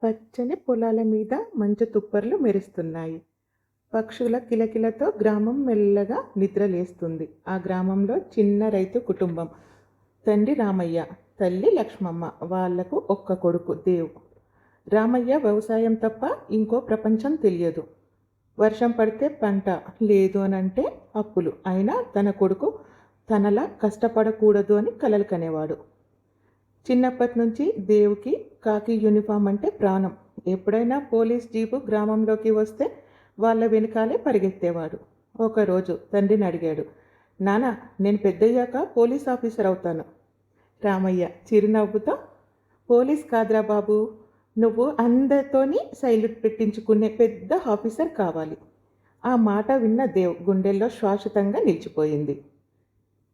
పచ్చని పొలాల మీద మంచు తుప్పర్లు మెరుస్తున్నాయి. పక్షుల కిలకిలతో గ్రామం మెల్లగా నిద్రలేస్తుంది. ఆ గ్రామంలో చిన్న రైతు కుటుంబం. తండ్రి రామయ్య, తల్లి లక్ష్మమ్మ. వాళ్లకు ఒక్క కొడుకు దేవ్. రామయ్య వ్యవసాయం తప్ప ఇంకో ప్రపంచం తెలియదు. వర్షం పడితే పంట, లేదు అనంటే అప్పులు. అయినా తన కొడుకు తనలా కష్టపడకూడదు అని కలలు కనేవాడు. చిన్నప్పటి నుంచి దేవుకి కాకి యూనిఫామ్ అంటే ప్రాణం. ఎప్పుడైనా పోలీస్ జీపు గ్రామంలోకి వస్తే వాళ్ళ వెనకాలే పరిగెత్తేవాడు. ఒకరోజు తండ్రిని అడిగాడు, నానా, నేను పెద్దయ్యాక పోలీస్ ఆఫీసర్ అవుతాను. రామయ్య చిరునవ్వుతో, పోలీస్ కాదురా బాబు, నువ్వు అందరితోని సైల్యూట్ పెట్టించుకునే పెద్ద ఆఫీసర్ కావాలి. ఆ మాట విన్న దేవ్ గుండెల్లో శాశ్వతంగా నిలిచిపోయింది.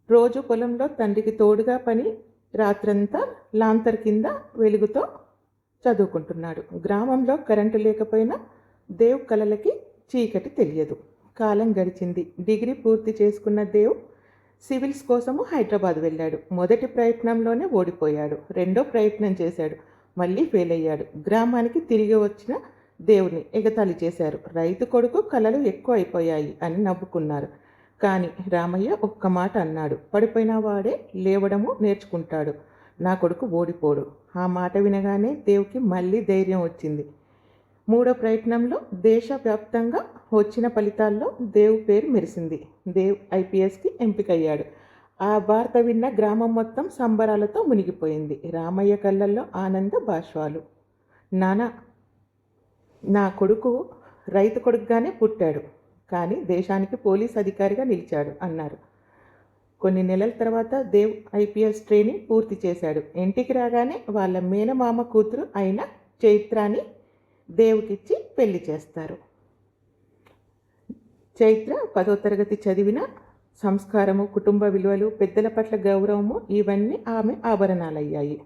రోజు పొలంలో తండ్రికి తోడుగా పని, రాత్రంతా లాంతర్ కింద వెలుగుతో చదువుకుంటున్నాడు. గ్రామంలో కరెంటు లేకపోయినా దేవ్ కలలకి చీకటి తెలియదు. కాలం గడిచింది. డిగ్రీ పూర్తి చేసుకున్న దేవ్ సివిల్స్ కోసము హైదరాబాద్ వెళ్ళాడు. మొదటి ప్రయత్నంలోనే ఓడిపోయాడు. రెండో ప్రయత్నం చేశాడు, మళ్ళీ ఫెయిల్ అయ్యాడు. గ్రామానికి తిరిగి వచ్చిన దేవుని ఎగతాళి చేశారు. రైతు కొడుకు కలలు ఎక్కువ అయిపోయాయి అని నవ్వుకున్నారు. కానీ రామయ్య ఒక్క మాట అన్నాడు, పడిపోయిన వాడే లేవడము నేర్చుకుంటాడు, నా కొడుకు ఓడిపోడు. ఆ మాట వినగానే దేవుకి మళ్ళీ ధైర్యం వచ్చింది. మూడో ప్రయత్నంలో దేశవ్యాప్తంగా వచ్చిన ఫలితాల్లో దేవ్ పేరు మెరిసింది. దేవ్ ఐపీఎస్కి ఎంపికయ్యాడు. ఆ వార్త విన్న గ్రామం మొత్తం సంబరాలతో మునిగిపోయింది. రామయ్య కళ్ళల్లో ఆనంద బాష్పాలు. నానా, నా కొడుకు రైతు కొడుకుగానే పుట్టాడు, కానీ దేశానికి పోలీస్ అధికారిగా నిలిచాడు అన్నారు. కొన్ని నెలల తర్వాత దేవ్ ఐపీఎస్ ట్రైనింగ్ పూర్తి చేశాడు. ఇంటికి రాగానే వాళ్ళ మేనమామ కూతురు అయిన చైత్రాని దేవుకిచ్చి పెళ్లి చేస్తారు. చైత్ర 10వ తరగతి చదివిన సంస్కారము, కుటుంబ విలువలు, పెద్దల పట్ల గౌరవము ఇవన్నీ ఆమె ఆభరణాలయ్యాయి.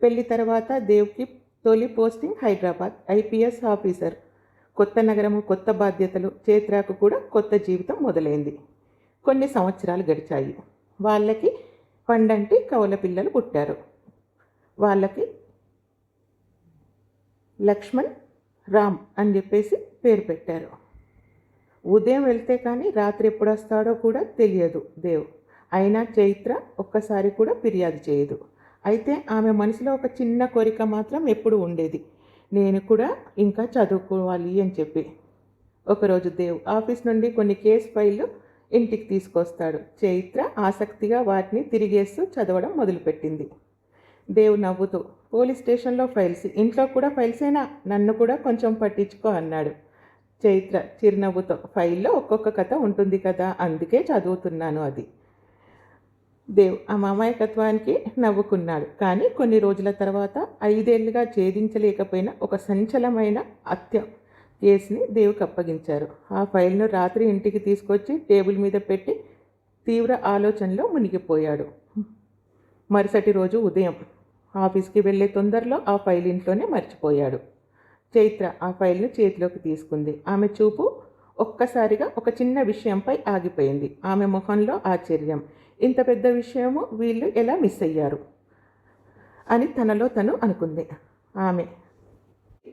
పెళ్లి తర్వాత దేవ్కి తొలి పోస్టింగ్ హైదరాబాద్, ఐపీఎస్ ఆఫీసర్. కొత్త నగరము, కొత్త బాధ్యతలు. చైత్రకు కూడా కొత్త జీవితం మొదలైంది. కొన్ని సంవత్సరాలు గడిచాయి. వాళ్ళకి పండంటి కవల పిల్లలు పుట్టారు. వాళ్ళకి లక్ష్మణ్, రామ్ అని చెప్పేసి పేరు పెట్టారు. ఉదయం వెళ్తే కానీ రాత్రి ఎప్పుడు వస్తాడో కూడా తెలియదు దేవ్. అయినా చైత్ర ఒక్కసారి కూడా ఫిర్యాదు చేయదు. అయితే ఆమె మనసులో ఒక చిన్న కోరిక మాత్రం ఎప్పుడు ఉండేది, నేను కూడా ఇంకా చదువుకోవాలి అని చెప్పి. ఒకరోజు దేవ్ ఆఫీస్ నుండి కొన్ని కేసు ఫైళ్ళు ఇంటికి తీసుకొస్తాడు. చైత్ర ఆసక్తిగా వాటిని తిరిగేస్తూ చదవడం మొదలుపెట్టింది. దేవ్ నవ్వుతూ, పోలీస్ స్టేషన్లో ఫైల్స్, ఇంట్లో కూడా ఫైల్సేనా, నన్ను కూడా కొంచెం పట్టించుకో అన్నాడు. చైత్ర చిరునవ్వుతో, ఫైల్లో ఒక్కొక్క కథ ఉంటుంది కదా, అందుకే చదువుతున్నాను అది. దేవ్ ఆ అమాయకత్వానికి నవ్వుకున్నాడు. కానీ కొన్ని రోజుల తర్వాత 5 ఏళ్లుగా ఛేదించలేకపోయిన ఒక సంచలమైన హత్య కేసుని దేవుకి అప్పగించారు. ఆ ఫైల్ను రాత్రి ఇంటికి తీసుకొచ్చి టేబుల్ మీద పెట్టి తీవ్ర ఆలోచనలో మునిగిపోయాడు. మరుసటి రోజు ఉదయం ఆఫీస్కి వెళ్ళే తొందరలో ఆ ఫైల్ ఇంట్లోనే మర్చిపోయాడు. చైత్ర ఆ ఫైల్ను చేతిలోకి తీసుకుంది. ఆమె చూపు ఒక్కసారిగా ఒక చిన్న విషయంపై ఆగిపోయింది. ఆమె ముఖంలో ఆశ్చర్యం. ఇంత పెద్ద విషయము వీళ్ళు ఎలా మిస్ అయ్యారు అని తనలో తను అనుకుంది. ఆమె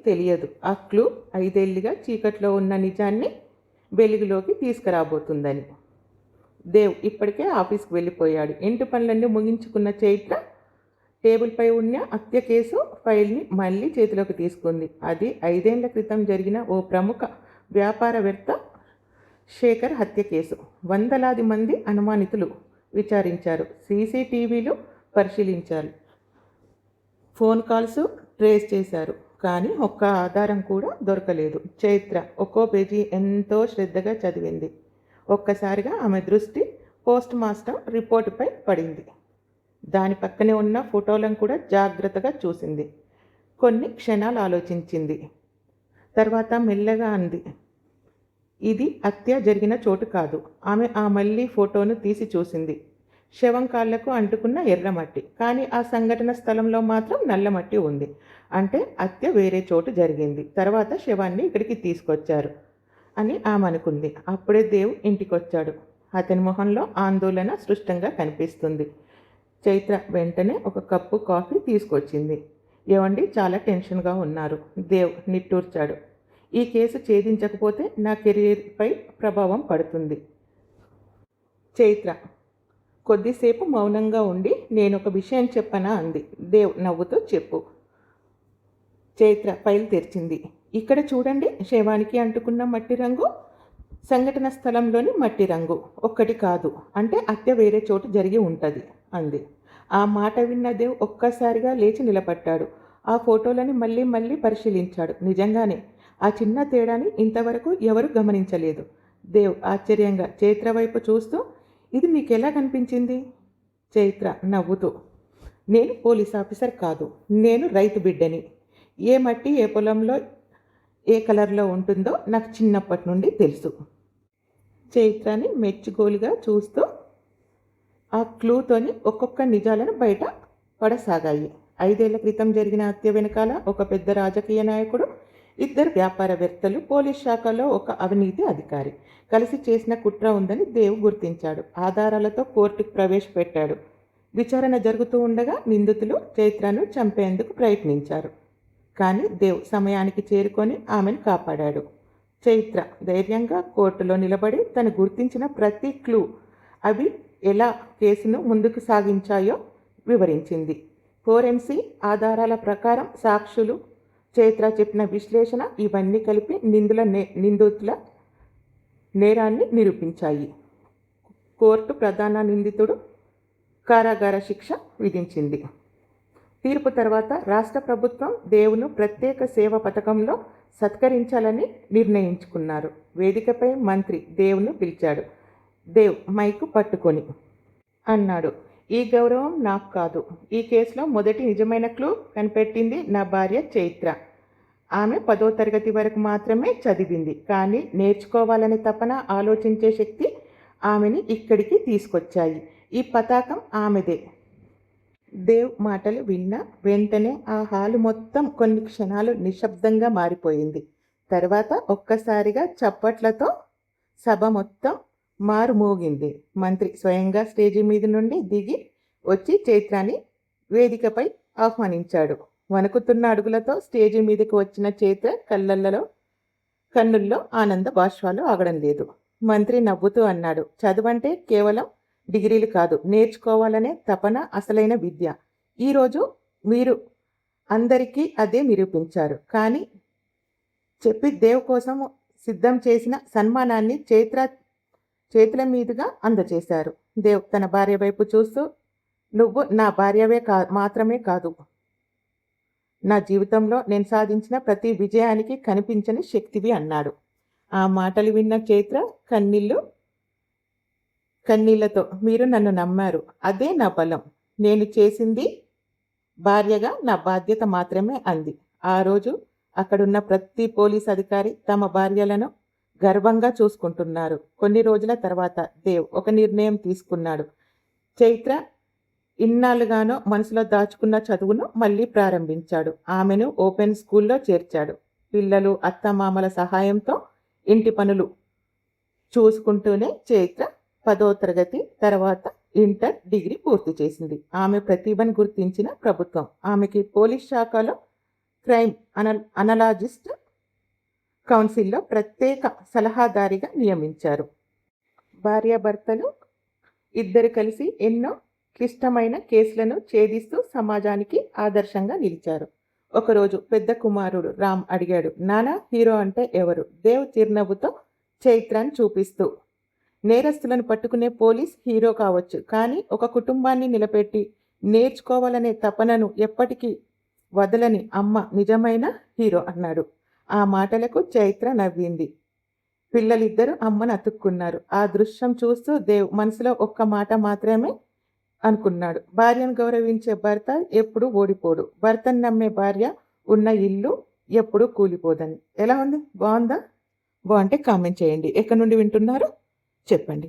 తెలియదు, ఆ క్లూ 5 ఏళ్లుగా చీకట్లో ఉన్న నిజాన్ని వెలుగులోకి తీసుకురాబోతుందని. దేవ్ ఇప్పటికే ఆఫీస్కి వెళ్ళిపోయాడు. ఇంటి పనులన్నీ ముగించుకున్న చైత్ర టేబుల్పై ఉన్న హత్య కేసు ఫైల్ని మళ్ళీ చేతిలోకి తీసుకుంది. అది 5 ఏళ్ల క్రితం జరిగిన ఓ ప్రముఖ వ్యాపారవేత్త శేఖర్ హత్య కేసు. వందలాది మంది అనుమానితులు విచారించారు. సీసీటీవీలు పరిశీలించారు. ఫోన్ కాల్స్ ట్రేస్ చేశారు. కానీ ఒక్క ఆధారం కూడా దొరకలేదు. చైత్ర ఒక్కో పేజీ ఎంతో శ్రద్ధగా చదివింది. ఒక్కసారిగా ఆమె దృష్టి పోస్ట్ మాస్టర్ రిపోర్టుపై పడింది. దాని పక్కనే ఉన్న ఫోటోలను కూడా జాగ్రత్తగా చూసింది. కొన్ని క్షణాలు ఆలోచించింది. తర్వాత మెల్లగా అంది, ఇది హత్య జరిగిన చోటు కాదు. ఆమె ఆ మళ్ళీ ఫోటోను తీసి చూసింది. శవం కాళ్లకు అంటుకున్న ఎర్రమట్టి, కానీ ఆ సంఘటన స్థలంలో మాత్రం నల్లమట్టి ఉంది. అంటే హత్య వేరే చోటు జరిగింది. తర్వాత శవాన్ని ఇక్కడికి తీసుకొచ్చారు అని ఆమె అనుకుంది. అప్పుడే దేవ్ ఇంటికొచ్చాడు. అతని మొహంలో ఆందోళన స్పష్టంగా కనిపిస్తుంది. చైత్ర వెంటనే ఒక కప్పు కాఫీ తీసుకొచ్చింది. ఏవండి చాలా టెన్షన్గా ఉన్నారు. దేవ్ నిట్టూర్చాడు. ఈ కేసు ఛేదించకపోతే నా కెరీర్పై ప్రభావం పడుతుంది. చైత్ర కొద్దిసేపు మౌనంగా ఉండి నేనొక విషయం చెప్పనా అంది. దేవ్ నవ్వుతూ చెప్పు. చైత్ర ఫైల్ తెరిచింది. ఇక్కడ చూడండి, శవానికి అంటుకున్న మట్టి రంగు సంఘటన స్థలంలోని మట్టి రంగు ఒక్కటి కాదు. అంటే హత్య వేరే చోటు జరిగి ఉంటుంది అంది. ఆ మాట విన్న దేవ్ ఒక్కసారిగా లేచి నిలబడ్డాడు. ఆ ఫోటోలని మళ్ళీ మళ్ళీ పరిశీలించాడు. నిజంగానే ఆ చిన్న తేడాని ఇంతవరకు ఎవరు గమనించలేదు. దేవ్ ఆశ్చర్యంగా చైత్ర వైపు చూస్తూ, ఇది నీకెలా కనిపించింది? చైత్ర నవ్వుతూ, నేను పోలీస్ ఆఫీసర్ కాదు, నేను రైతు బిడ్డని. ఏ మట్టి ఏ పొలంలో ఏ కలర్లో ఉంటుందో నాకు చిన్నప్పటి నుండి తెలుసు. చైత్రాన్ని మెచ్చుకోలుగా చూస్తూ ఆ క్లూతోని ఒక్కొక్క నిజాలను బయట పడసాగాయి. 5 ఏళ్ల క్రితం జరిగిన హత్య వెనకాల ఒక పెద్ద రాజకీయ నాయకుడు, 2 వ్యాపారవేత్తలు, పోలీస్ శాఖలో ఒక అవినీతి అధికారి కలిసి చేసిన కుట్ర ఉందని దేవ్ గుర్తించాడు. ఆధారాలతో కోర్టుకు ప్రవేశపెట్టాడు. విచారణ జరుగుతూ ఉండగా నిందితులు చైత్రను చంపేందుకు ప్రయత్నించారు. కానీ దేవ్ సమయానికి చేరుకొని ఆమెను కాపాడాడు. చైత్ర ధైర్యంగా కోర్టులో నిలబడి తను గుర్తించిన ప్రతి క్లూ, అవి ఎలా కేసును ముందుకు సాగించాయో వివరించింది. ఫోరెన్సీ ఆధారాల ప్రకారం సాక్షులు, చైత్ర చెప్పిన విశ్లేషణ ఇవన్నీ కలిపి నిందితుల నేరాన్ని నిరూపించాయి. కోర్టు ప్రధాన నిందితుడు కారాగార శిక్ష విధించింది. తీర్పు తర్వాత రాష్ట్ర ప్రభుత్వం దేవును ప్రత్యేక సేవ పథకంలో సత్కరించాలని నిర్ణయించుకున్నారు. వేదికపై మంత్రి దేవును పిలిచాడు. దేవ్ మైకు పట్టుకొని అన్నాడు, ఈ గౌరవం నాకు కాదు. ఈ కేసులో మొదటి నిజమైన క్లూ కనిపెట్టింది నా భార్య చైత్ర. ఆమె 10వ తరగతి వరకు మాత్రమే చదివింది. కానీ నేర్చుకోవాలనే తపన, ఆలోచించే శక్తి ఆమెని ఇక్కడికి తీసుకొచ్చాయి. ఈ పతాకం ఆమెదే. దేవ్ మాటలు విన్న వెంటనే ఆ హాలు మొత్తం కొన్ని క్షణాలు నిశ్శబ్దంగా మారిపోయింది. తర్వాత ఒక్కసారిగా చప్పట్లతో సభ మొత్తం మారుమోగింది. మంత్రి స్వయంగా స్టేజి మీద నుండి దిగి వచ్చి చైత్రాని వేదికపై ఆహ్వానించాడు. వణుకుతున్న అడుగులతో స్టేజి మీదకి వచ్చిన చైత్ర కన్నుల్లో ఆనంద బాష్పాలు ఆగడం లేదు. మంత్రి నవ్వుతూ అన్నాడు, చదువంటే కేవలం డిగ్రీలు కాదు, నేర్చుకోవాలనే తపన అసలైన విద్య. ఈరోజు మీరు అందరికీ అదే నిరూపించారు. కానీ చెప్పి దేవ్ కోసం సిద్ధం చేసిన సన్మానాన్ని చైత్ర చేతుల మీదుగా అందజేశారు. దేవ్ తన భార్య వైపు చూస్తూ, నువ్వు నా భార్యవే మాత్రమే కాదు, నా జీవితంలో నేను సాధించిన ప్రతి విజయానికి కనిపించని శక్తివి అన్నాడు. ఆ మాటలు విన్న చైత్ర కన్నీళ్లతో, మీరు నన్ను నమ్మారు, అదే నా బలం. నేను చేసింది భార్యగా నా బాధ్యత మాత్రమే అంది. ఆ రోజు అక్కడున్న ప్రతి పోలీస్ అధికారి తమ భార్యలను గర్వంగా చూసుకుంటున్నారు. కొన్ని రోజుల తర్వాత దేవ్ ఒక నిర్ణయం తీసుకున్నాడు. చైత్ర ఇన్నాళ్ళుగానో మనసులో దాచుకున్న చదువును మళ్ళీ ప్రారంభించాడు. ఆమెను ఓపెన్ స్కూల్లో చేర్చాడు. పిల్లలు, అత్తమామల సహాయంతో ఇంటి పనులు చూసుకుంటూనే చైత్ర 10వ తరగతి తర్వాత ఇంటర్, డిగ్రీ పూర్తి చేసింది. ఆమె ప్రతిభను గుర్తించిన ప్రభుత్వం ఆమెకి పోలీస్ శాఖలో క్రైమ్ అనలాజిస్ట్ కౌన్సిల్లో ప్రత్యేక సలహాదారిగా నియమించారు. భార్యాభర్తలు ఇద్దరు కలిసి ఎన్నో క్లిష్టమైన కేసులను ఛేదిస్తూ సమాజానికి ఆదర్శంగా నిలిచారు. ఒకరోజు పెద్ద కుమారుడు రామ్ అడిగాడు, నానా, హీరో అంటే ఎవరు? దేవ్ చిరునవ్వుతో చైత్రాన్ని చూపిస్తూ, నేరస్తులను పట్టుకునే పోలీస్ హీరో కావచ్చు, కానీ ఒక కుటుంబాన్ని నిలబెట్టి నేర్చుకోవాలనే తపనను ఎప్పటికీ వదలని అమ్మ నిజమైన హీరో అన్నాడు. ఆ మాటలకు చైత్ర నవ్వింది. పిల్లలిద్దరూ అమ్మను అతుక్కున్నారు. ఆ దృశ్యం చూస్తూ దేవ్ మనసులో ఒక్క మాట మాత్రమే అనుకున్నాడు, భార్యను గౌరవించే భర్త ఎప్పుడు ఓడిపోడు, భర్తను నమ్మే భార్య ఉన్న ఇల్లు ఎప్పుడు కూలిపోదని. ఎలా ఉంది? బాగుందా? బాగుంటే కామెంట్ చేయండి. ఎక్కడి నుండి వింటున్నారో చెప్పండి.